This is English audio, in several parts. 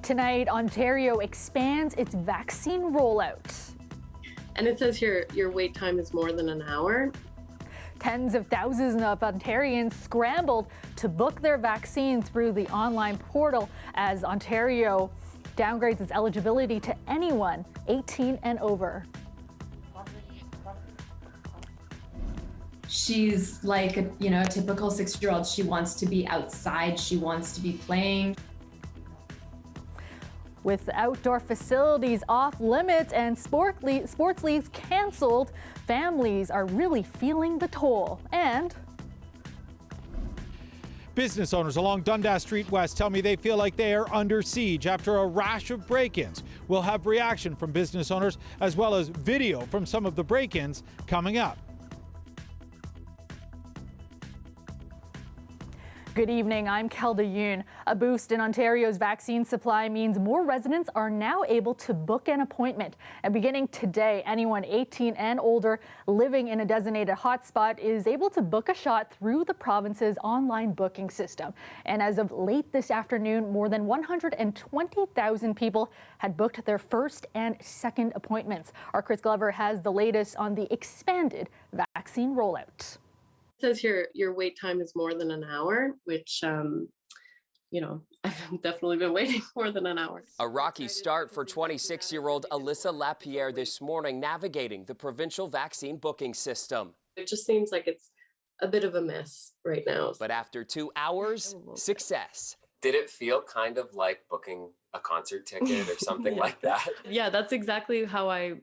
Tonight, Ontario expands its vaccine rollout. And it says here your wait time is more than an hour. Tens of thousands of Ontarians scrambled to book their vaccine through the online portal as Ontario downgrades its eligibility to anyone 18 and over. She's like a typical 6-year-old. She wants to be outside. She wants to be playing. With outdoor facilities off limits and sports leagues canceled, families are really feeling the toll. And business owners along Dundas Street West tell me they feel like they are under siege after a rash of break-ins. We'll have reaction from business owners as well as video from some of the break-ins coming up. Good evening, I'm Kelda Yoon. A boost in Ontario's vaccine supply means more residents are now able to book an appointment. And beginning today, anyone 18 and older living in a designated hotspot is able to book a shot through the province's online booking system. And as of late this afternoon, more than 120,000 people had booked their first and second appointments. Our Chris Glover has the latest on the expanded vaccine rollout. It says here your wait time is more than an hour, which, I've definitely been waiting more than an hour. A rocky start for 26-year-old Alyssa Lapierre this morning navigating the provincial vaccine booking system. It just seems like it's a bit of a mess right now. But after 2 hours, success. Did it feel kind of like booking a concert ticket or something like that? Yeah, that's exactly how I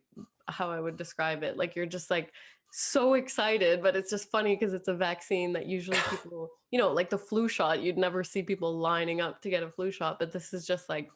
would describe it. Like you're just like so excited, but it's just funny because it's a vaccine that usually people, like the flu shot, you'd never see people lining up to get a flu shot, but this is just like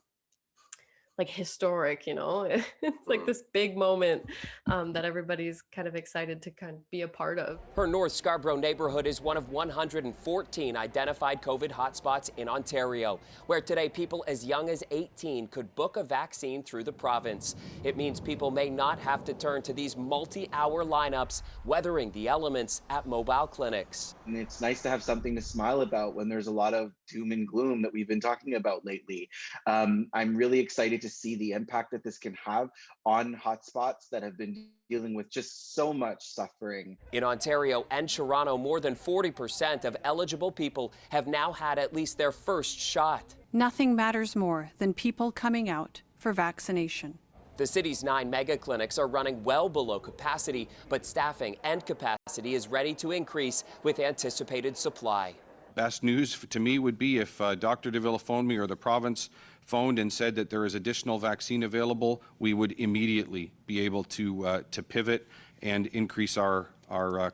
historic, it's like this big moment that everybody's kind of excited to kind of be a part of. Her North Scarborough neighborhood is one of 114 identified COVID hotspots in Ontario, where today people as young as 18 could book a vaccine through the province. It means people may not have to turn to these multi-hour lineups, weathering the elements at mobile clinics. And it's nice to have something to smile about when there's a lot of doom and gloom that we've been talking about lately. I'm really excited to see the impact that this can have on hotspots that have been dealing with just so much suffering. In Ontario and Toronto, more than 40% of eligible people have now had at least their first shot. Nothing matters more than people coming out for vaccination. The city's 9 mega clinics are running well below capacity, but staffing and capacity is ready to increase with anticipated supply. Best news to me would be if Dr. DeVilla phoned me or the province phoned and said that there is additional vaccine available, we would immediately be able to pivot and increase our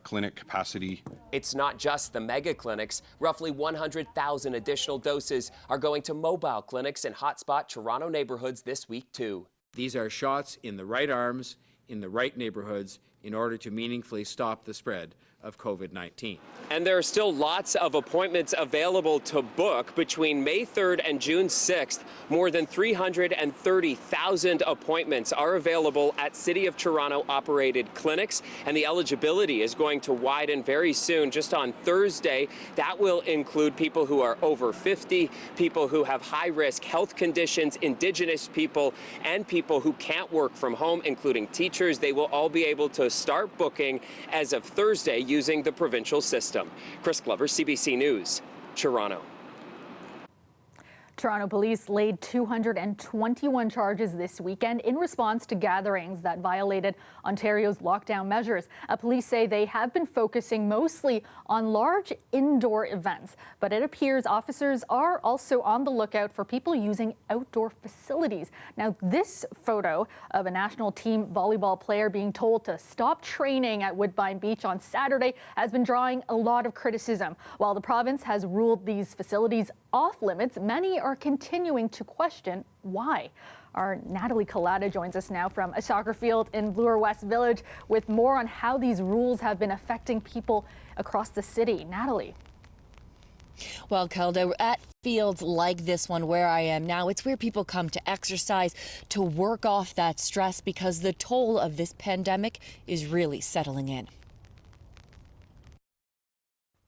clinic capacity. It's not just the mega clinics. Roughly 100,000 additional doses are going to mobile clinics in hotspot Toronto neighborhoods this week too. These are shots in the right arms, in the right neighborhoods, in order to meaningfully stop the spread of COVID-19. And there are still lots of appointments available to book between May 3rd and June 6th. More than 330,000 appointments are available at City of Toronto operated clinics, and the eligibility is going to widen very soon. Just on Thursday, that will include people who are over 50, people who have high-risk health conditions, Indigenous people, and people who can't work from home, including teachers. They will all be able to start booking as of Thursday using the provincial system. Chris Glover, CBC News, Toronto. Toronto police laid 221 charges this weekend in response to gatherings that violated Ontario's lockdown measures. Police say they have been focusing mostly on large indoor events, but it appears officers are also on the lookout for people using outdoor facilities. Now, this photo of a national team volleyball player being told to stop training at Woodbine Beach on Saturday has been drawing a lot of criticism. While the province has ruled these facilities off limits, many are continuing to question why. Our Natalie Collada joins us now from a soccer field in Bloor West Village with more on how these rules have been affecting people across the city. Natalie. Well, Kelda, at fields like this one where I am now, it's where people come to exercise, to work off that stress, because the toll of this pandemic is really settling in.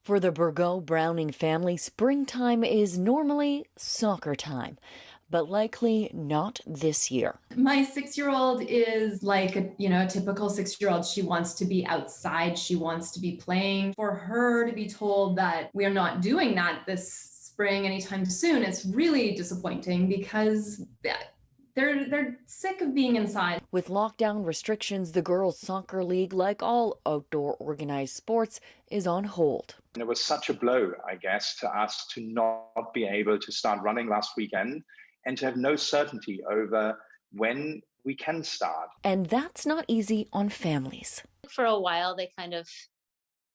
For the Burgo Browning family, springtime is normally soccer time. but likely not this year. My 6-year-old is like a typical 6-year-old. She wants to be outside. She wants to be playing. For her to be told that we are not doing that this spring anytime soon, it's really disappointing because they're sick of being inside. With lockdown restrictions, the girls' soccer league, like all outdoor organized sports, is on hold. It was such a blow, I guess, to us to not be able to start running last weekend and to have no certainty over when we can start. And that's not easy on families. For a while, they kind of,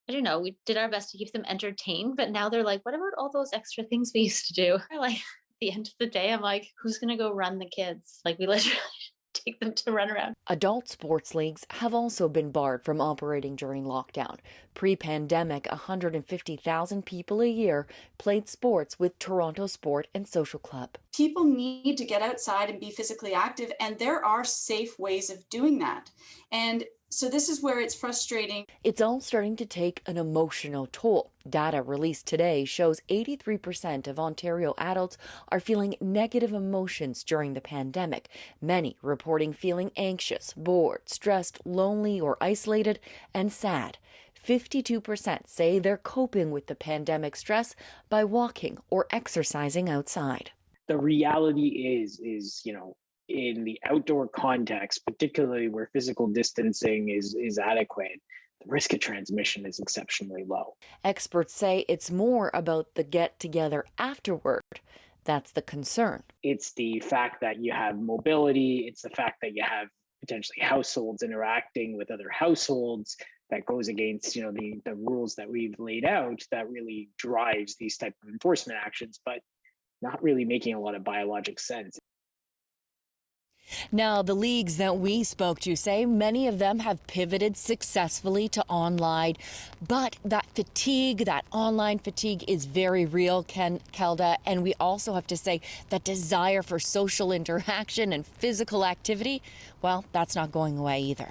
I don't know, we did our best to keep them entertained, but now they're like, what about all those extra things we used to do? Like, at the end of the day, I'm like, who's going to go run the kids? Like, we literally take them to run around. Adult sports leagues have also been barred from operating during lockdown. Pre-pandemic, 150,000 people a year played sports with Toronto Sport and Social Club. People need to get outside and be physically active, and there are safe ways of doing that. And so this is where it's frustrating. It's all starting to take an emotional toll. Data released today shows 83% of Ontario adults are feeling negative emotions during the pandemic, many reporting feeling anxious, bored, stressed, lonely, or isolated, and sad. 52% say they're coping with the pandemic stress by walking or exercising outside. The reality is, in the outdoor context, particularly where physical distancing is adequate, the risk of transmission is exceptionally low. Experts say it's more about the get-together afterward. That's the concern. It's the fact that you have mobility. It's the fact that you have potentially households interacting with other households that goes against, the rules that we've laid out that really drives these type of enforcement actions, but not really making a lot of biologic sense. Now, the leagues that we spoke to say many of them have pivoted successfully to online, but that online fatigue is very real, Kelda, and we also have to say that desire for social interaction and physical activity, well, that's not going away either.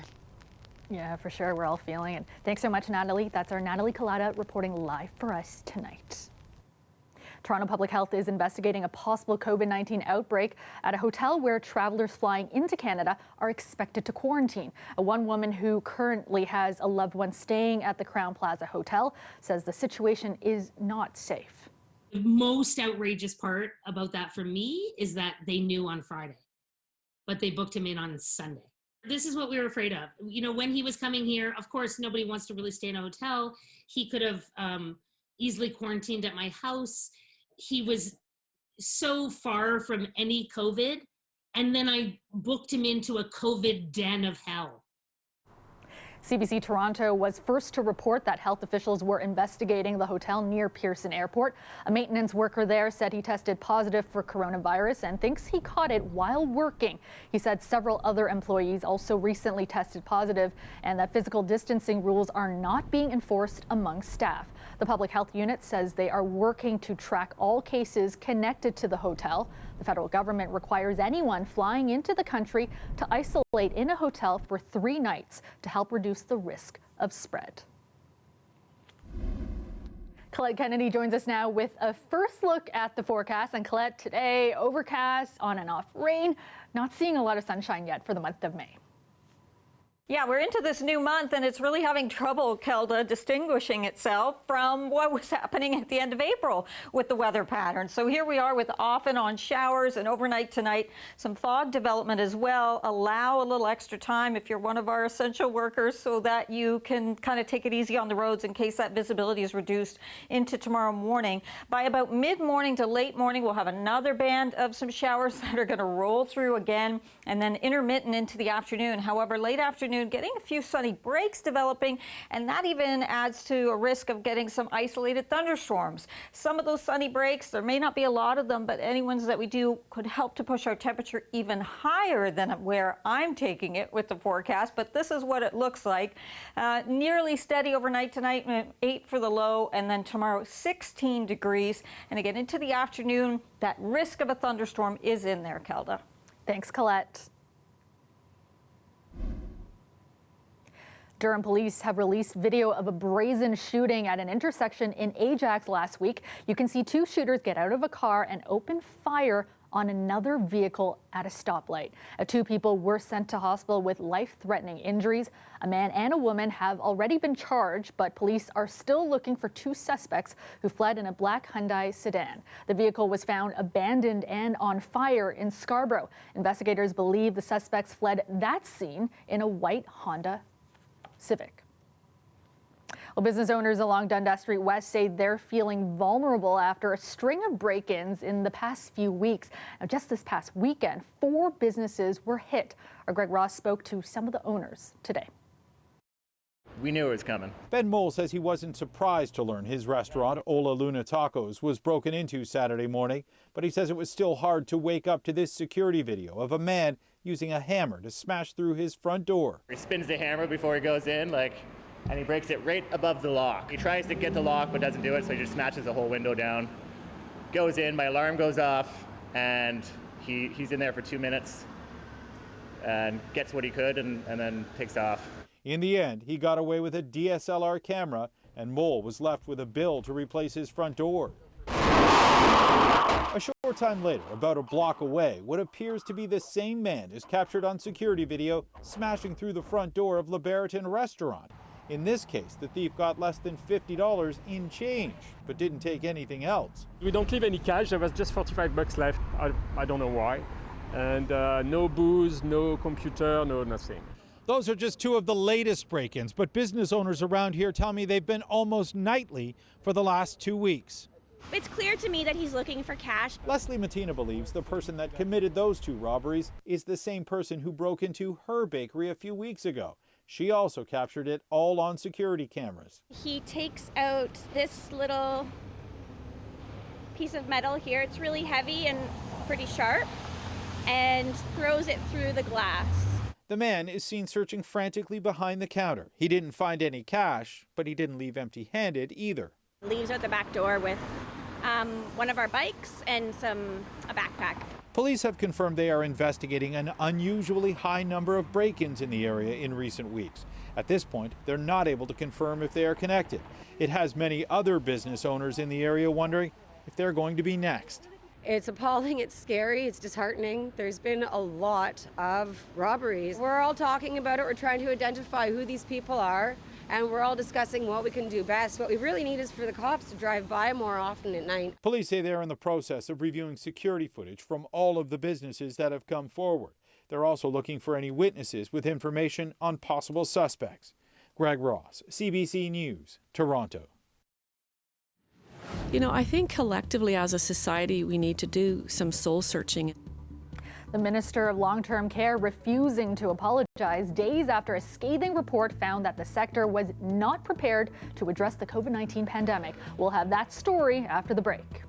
Yeah, for sure. We're all feeling it. Thanks so much, Natalie. That's our Natalie Collada reporting live for us tonight. Toronto Public Health is investigating a possible COVID-19 outbreak at a hotel where travelers flying into Canada are expected to quarantine. One woman who currently has a loved one staying at the Crowne Plaza Hotel says the situation is not safe. The most outrageous part about that for me is that they knew on Friday, but they booked him in on Sunday. This is what we were afraid of. When he was coming here, of course, nobody wants to really stay in a hotel. He could have easily quarantined at my house. He was so far from any COVID, and then I booked him into a COVID den of hell. CBC Toronto was first to report that health officials were investigating the hotel near Pearson Airport. A maintenance worker there said he tested positive for coronavirus and thinks he caught it while working. He said several other employees also recently tested positive and that physical distancing rules are not being enforced among staff. The public health unit says they are working to track all cases connected to the hotel. The federal government requires anyone flying into the country to isolate in a hotel for 3 nights to help reduce the risk of spread. Colette Kennedy joins us now with a first look at the forecast. And Colette, today overcast, on and off rain, not seeing a lot of sunshine yet for the month of May. Yeah, we're into this new month and it's really having trouble, Kelda, distinguishing itself from what was happening at the end of April with the weather pattern. So here we are with off and on showers and overnight tonight, some fog development as well. Allow a little extra time if you're one of our essential workers so that you can kind of take it easy on the roads in case that visibility is reduced into tomorrow morning. By about mid-morning to late morning, we'll have another band of some showers that are going to roll through again and then intermittent into the afternoon. However, late afternoon, getting a few sunny breaks developing, and that even adds to a risk of getting some isolated thunderstorms. Some of those sunny breaks, there may not be a lot of them, but any ones that we do could help to push our temperature even higher than where I'm taking it with the forecast, but this is what it looks like. Nearly steady overnight tonight, 8 for the low, and then tomorrow 16 degrees. And again, into the afternoon, that risk of a thunderstorm is in there, Kelda. Thanks, Colette. Durham police have released video of a brazen shooting at an intersection in Ajax last week. You can see 2 shooters get out of a car and open fire on another vehicle at a stoplight. Two people were sent to hospital with life-threatening injuries. A man and a woman have already been charged, but police are still looking for two suspects who fled in a black Hyundai sedan. The vehicle was found abandoned and on fire in Scarborough. Investigators believe the suspects fled that scene in a white Honda Civic. Well, business owners along Dundas Street West say they're feeling vulnerable after a string of break-ins in the past few weeks. Now, just this past weekend, 4 businesses were hit. Our Greg Ross spoke to some of the owners today. We knew it was coming. Ben Mole says he wasn't surprised to learn his restaurant, Ola Luna Tacos, was broken into Saturday morning, but he says it was still hard to wake up to this security video of a man using a hammer to smash through his front door. He spins the hammer before he goes in, and he breaks it right above the lock. He tries to get the lock but doesn't do it, so he just smashes the whole window down. Goes in, my alarm goes off, and he's in there for 2 minutes and gets what he could and then takes off. In the end, he got away with a DSLR camera, and Mole was left with a bill to replace his front door. A short time later, about a block away, what appears to be the same man is captured on security video smashing through the front door of Le Barreton restaurant. In this case, the thief got less than $50 in change, but didn't take anything else. We don't leave any cash. There was just 45 bucks left. I don't know why. And no booze, no computer, no nothing. Those are just 2 of the latest break-ins, but business owners around here tell me they've been almost nightly for the last 2 weeks. It's clear to me that he's looking for cash. Leslie Mattina believes the person that committed those 2 robberies is the same person who broke into her bakery a few weeks ago. She also captured it all on security cameras. He takes out this little piece of metal here. It's really heavy and pretty sharp, and throws it through the glass. The man is seen searching frantically behind the counter. He didn't find any cash, but he didn't leave empty-handed either. Leaves out the back door with one of our bikes and a backpack. Police have confirmed they are investigating an unusually high number of break-ins in the area in recent weeks. At this point, they're not able to confirm if they are connected. It has many other business owners in the area wondering if they're going to be next. It's appalling, it's scary, it's disheartening. There's been a lot of robberies. We're all talking about it, we're trying to identify who these people are, and we're all discussing what we can do best. What we really need is for the cops to drive by more often at night. Police say they're in the process of reviewing security footage from all of the businesses that have come forward. They're also looking for any witnesses with information on possible suspects. Greg Ross, CBC News, Toronto. You know, I think collectively as a society, we need to do some soul searching. The Minister of Long-Term Care refusing to apologize days after a scathing report found that the sector was not prepared to address the COVID-19 pandemic. We'll have that story after the break.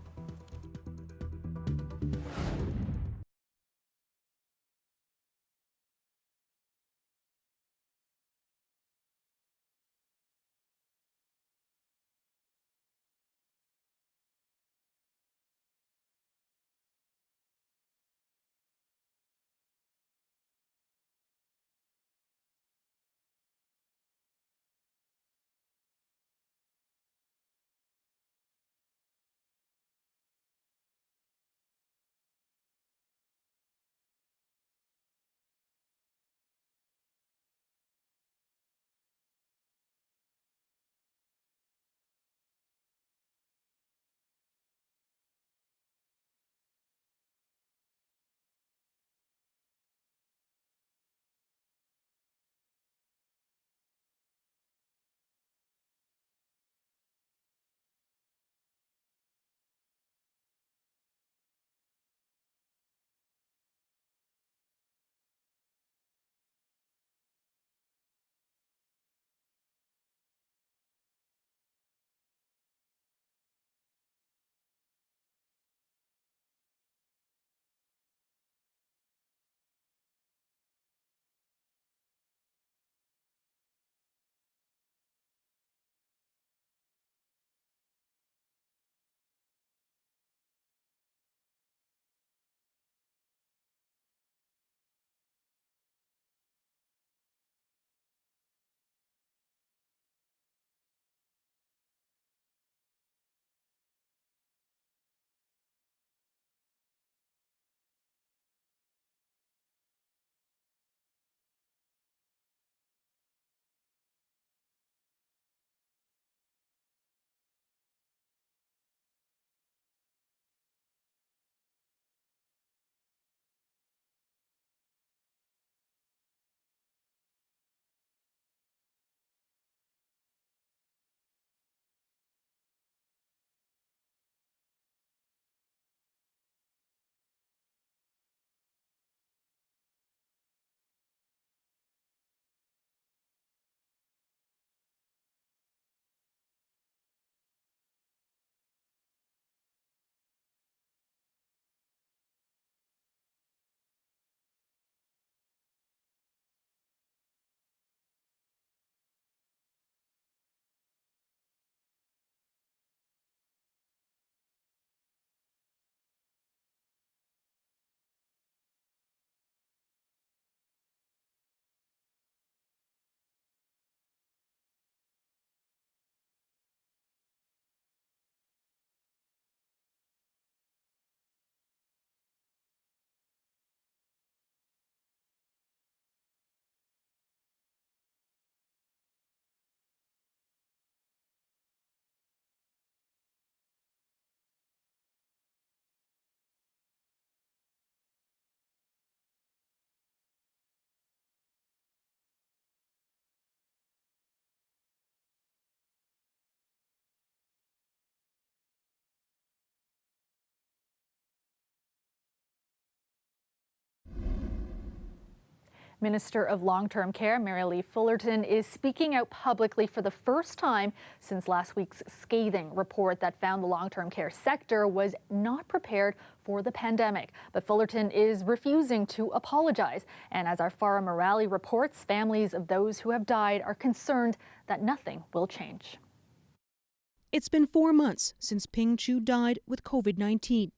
Minister of Long-Term Care, Mary Fullerton, is speaking out publicly for the first time since last week's scathing report that found the long-term care sector was not prepared for the pandemic. But Fullerton is refusing to apologize. And as our Farah Morali reports, families of those who have died are concerned that nothing will change. It's been 4 months since Ping Chu died with COVID-19.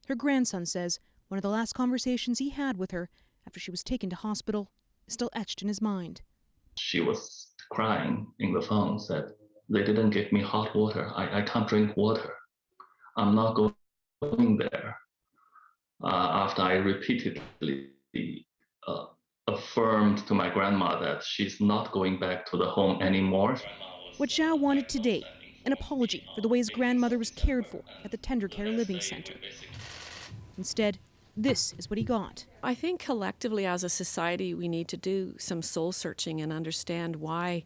Her grandson says one of the last conversations he had with her after she was taken to hospital is still etched in his mind. She was crying in the phone, said, "They didn't give me hot water. I can't drink water. I'm not going there." After I repeatedly affirmed to my grandma that she's not going back to the home anymore. What Zhao wanted today, an apology for the way his grandmother was cared for at the Tender Care Living Center. Instead, this is what he got. I think collectively as a society, we need to do some soul searching and understand why,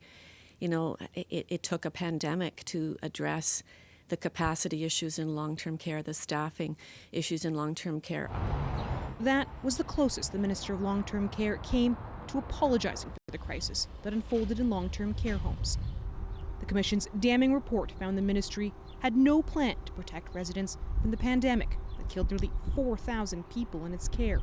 it took a pandemic to address the capacity issues in long-term care, the staffing issues in long-term care. That was the closest the Minister of Long-Term Care came to apologizing for the crisis that unfolded in long-term care homes. The Commission's damning report found the ministry had no plan to protect residents from the pandemic that killed nearly 4,000 people in its care.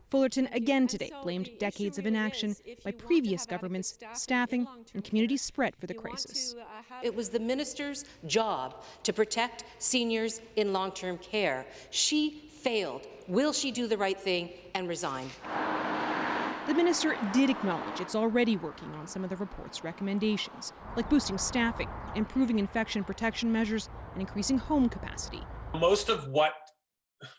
Fullerton again today blamed decades of inaction by previous governments, staffing, and community spread for the crisis. It was the minister's job to protect seniors in long-term care. She failed. Will she do the right thing and resign? The minister did acknowledge it's already working on some of the report's recommendations, like boosting staffing, improving infection protection measures, and increasing home capacity. Most of what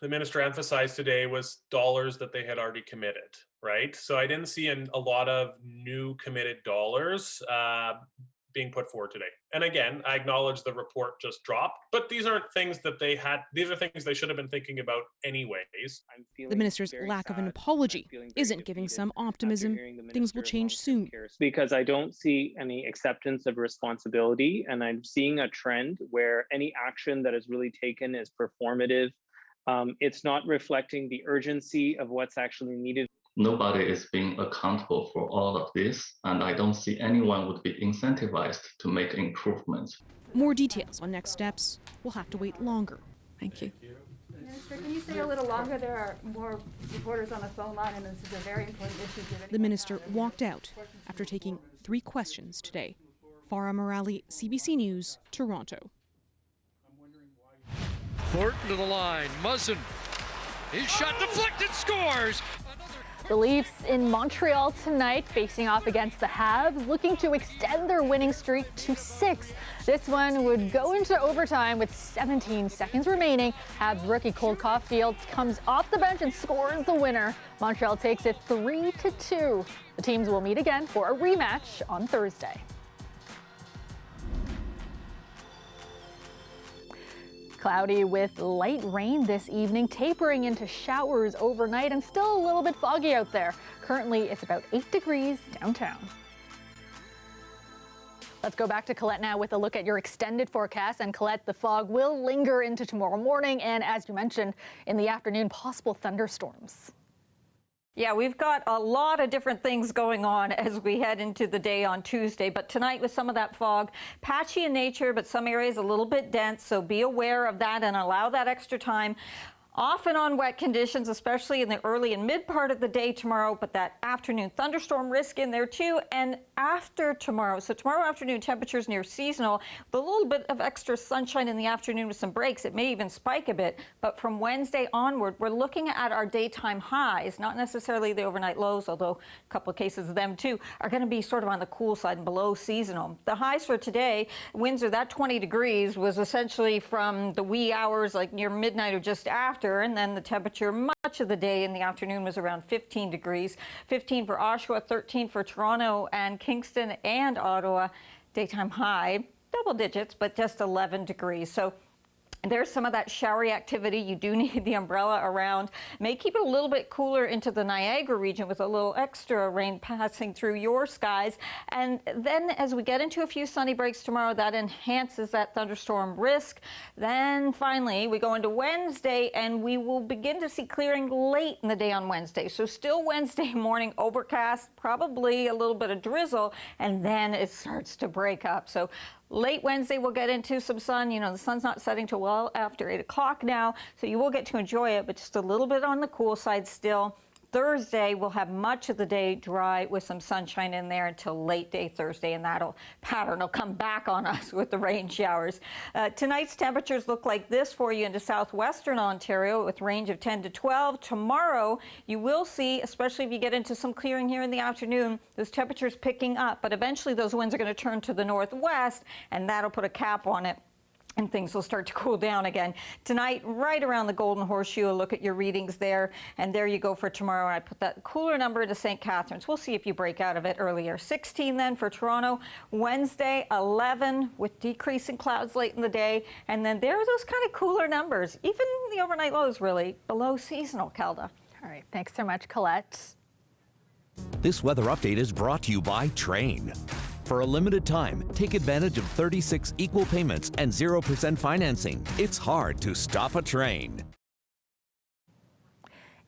the minister emphasized today was dollars that they had already committed, right? So I didn't see a lot of new committed dollars being put forward today. And again, I acknowledge the report just dropped, but these aren't things that these are things they should have been thinking about anyways. The minister's lack of an apology isn't giving some optimism things will change soon. Because I don't see any acceptance of responsibility, and I'm seeing a trend where any action that is really taken is performative. It's not reflecting the urgency of what's actually needed. Nobody is being accountable for all of this, and I don't see anyone would be incentivized to make improvements. More details on next steps will have to wait longer. Thank you. Minister, can you stay a little longer? There are more reporters on the phone line, and this is a very important issue. The minister walked out after taking 3 questions today. Farah Morali, CBC News, Toronto. Thornton to the line. Muzzin. His shot deflected, scores! The Leafs in Montreal tonight facing off against the Habs, looking to extend their winning streak to 6. This one would go into overtime with 17 seconds remaining. Habs rookie Cole Caulfield comes off the bench and scores the winner. Montreal takes it 3-2. The teams will meet again for a rematch on Thursday. Cloudy with light rain this evening, tapering into showers overnight, and still a little bit foggy out there. Currently, it's about 8 degrees downtown. Let's go back to Colette now with a look at your extended forecast. And Colette, the fog will linger into tomorrow morning, and as you mentioned, in the afternoon, possible thunderstorms. Yeah, we've got a lot of different things going on as we head into the day on Tuesday. But tonight with some of that fog, patchy in nature, but some areas a little bit dense. So be aware of that and allow that extra time. Off and on wet conditions, especially in the early and mid part of the day tomorrow, but that afternoon thunderstorm risk in there too. And after tomorrow, so tomorrow afternoon temperatures near seasonal, with a little bit of extra sunshine in the afternoon with some breaks. It may even spike a bit, but from Wednesday onward, we're looking at our daytime highs, not necessarily the overnight lows, although a couple of cases of them too, are going to be sort of on the cool side and below seasonal. The highs for today, Windsor, that 20 degrees was essentially from the wee hours like near midnight or just after. And then the temperature much of the day in the afternoon was around 15 degrees. 15 for Oshawa, 13 for Toronto and Kingston and Ottawa. Daytime high, double digits, but just 11 degrees. So There's some of that showery activity. You do need the umbrella around. May keep it a little bit cooler into the Niagara region with a little extra rain passing through your skies. And then as we get into a few sunny breaks tomorrow, that enhances that thunderstorm risk. Then finally, we go into Wednesday and we will begin to see clearing late in the day on Wednesday. So still Wednesday morning overcast, probably a little bit of drizzle, and then it starts to break up. So late Wednesday, we'll get into some sun. You know, the sun's not setting till well after 8 o'clock now, so you will get to enjoy it, but just a little bit on the cool side still. Thursday, we'll have much of the day dry with some sunshine in there until late day Thursday, and pattern will come back on us with the rain showers. Tonight's temperatures look like this for you into southwestern Ontario with range of 10 to 12. Tomorrow, you will see, especially if you get into some clearing here in the afternoon, those temperatures picking up, but eventually those winds are going to turn to the northwest, and that'll put a cap on it, and things will start to cool down again. Tonight, right around the Golden Horseshoe, look at your readings there, and there you go for tomorrow. I put that cooler number into St. Catharines. We'll see if you break out of it earlier. 16 then for Toronto. Wednesday, 11 with decreasing clouds late in the day, and then there are those kind of cooler numbers. Even the overnight lows really below seasonal, Kelda. All right, thanks so much, Colette. This weather update is brought to you by Train. For a limited time, take advantage of 36 equal payments and 0% financing. It's hard to stop a train.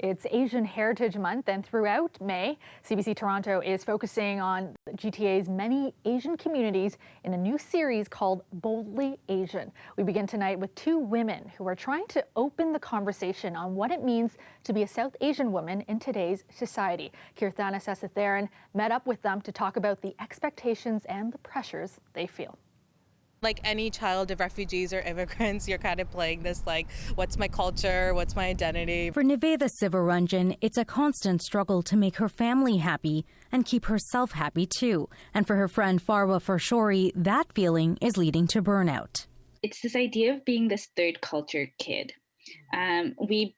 It's Asian Heritage Month, and throughout May, CBC Toronto is focusing on GTA's many Asian communities in a new series called Boldly Asian. We begin tonight with two women who are trying to open the conversation on what it means to be a South Asian woman in today's society. Kirthana Sesatharan met up with them to talk about the expectations and the pressures they feel. Like any child of refugees or immigrants, you're kind of playing this like, what's my culture, what's my identity? For Niveda Sivaranjan, it's a constant struggle to make her family happy and keep herself happy too. And for her friend Farwa Farshori, that feeling is leading to burnout. It's this idea of being this third culture kid. We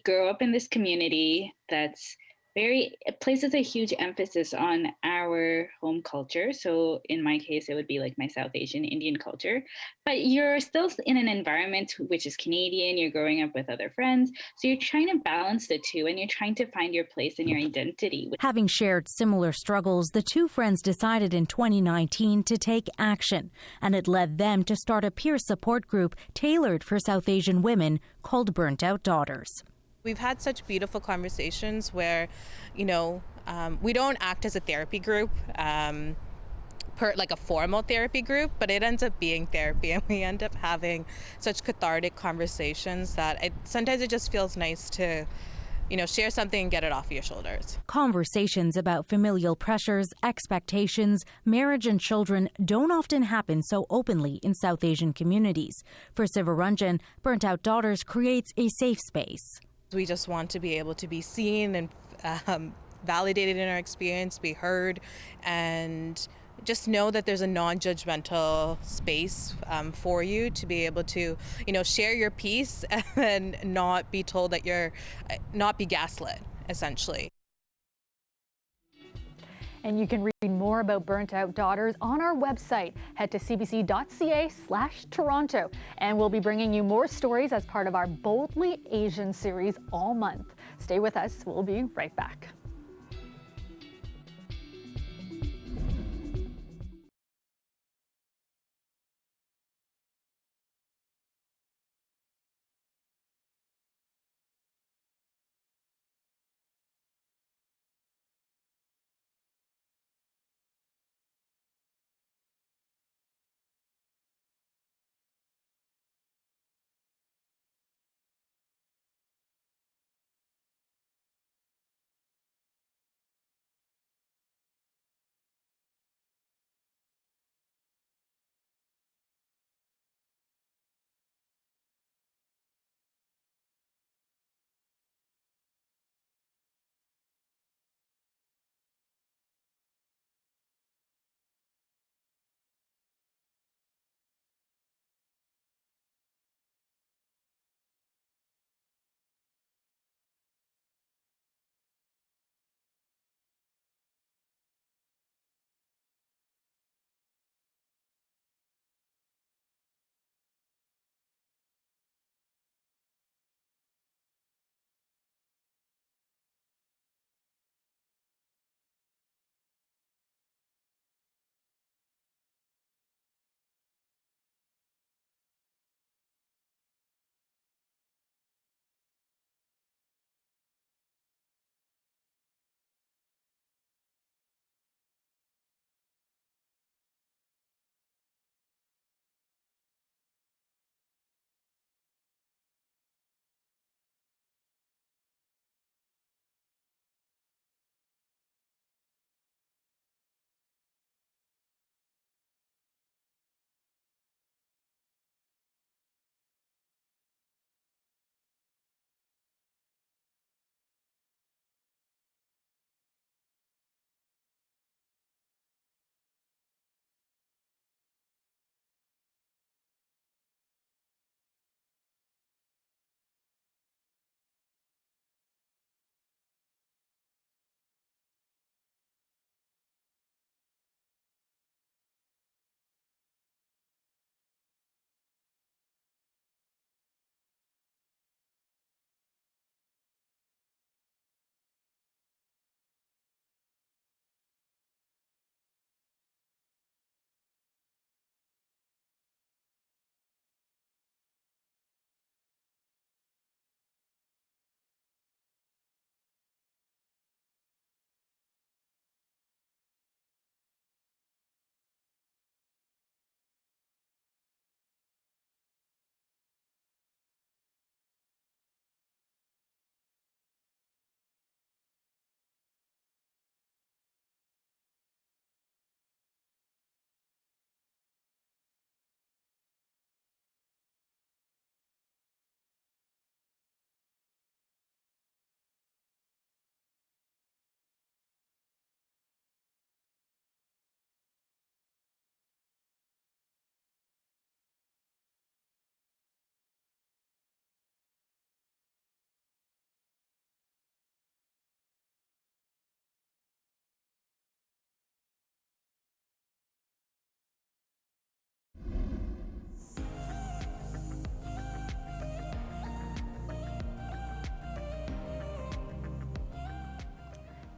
grow up in this community that's it places a huge emphasis on our home culture. So in my case, it would be like my South Asian Indian culture, but you're still in an environment which is Canadian. You're growing up with other friends. So you're trying to balance the two, and you're trying to find your place and your identity. Having shared similar struggles, the two friends decided in 2019 to take action, and it led them to start a peer support group tailored for South Asian women called Burnt Out Daughters. We've had such beautiful conversations where, we don't act as a therapy group, like a formal therapy group, but it ends up being therapy, and we end up having such cathartic conversations that sometimes it just feels nice to, share something and get it off your shoulders. Conversations about familial pressures, expectations, marriage and children don't often happen so openly in South Asian communities. For Sivaranjan, Burnt Out Daughters creates a safe space. We just want to be able to be seen and validated in our experience, be heard, and just know that there's a non-judgmental space for you to be able to, share your piece and not be told that not be gaslit, essentially. And you can read more about Burnt Out Daughters on our website. Head to cbc.ca/Toronto. And we'll be bringing you more stories as part of our Boldly Asian series all month. Stay with us. We'll be right back.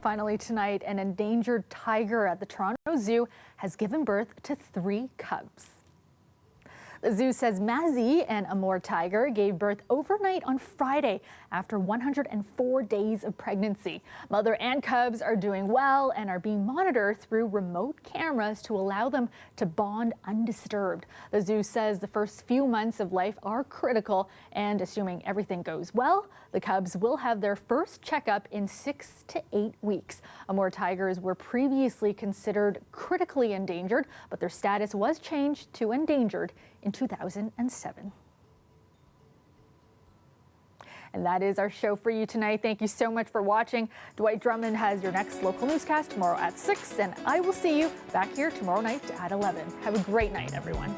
Finally tonight, an endangered tiger at the Toronto Zoo has given birth to 3 cubs. The zoo says Mazzy, an Amur tiger, gave birth overnight on Friday after 104 days of pregnancy. Mother and cubs are doing well and are being monitored through remote cameras to allow them to bond undisturbed. The zoo says the first few months of life are critical, and assuming everything goes well, the cubs will have their first checkup in 6 to 8 weeks. Amur tigers were previously considered critically endangered, but their status was changed to endangered in 2007. And that is our show for you tonight. Thank you so much for watching. Dwight Drummond has your next local newscast tomorrow at 6, and I will see you back here tomorrow night at 11. Have a great night, everyone.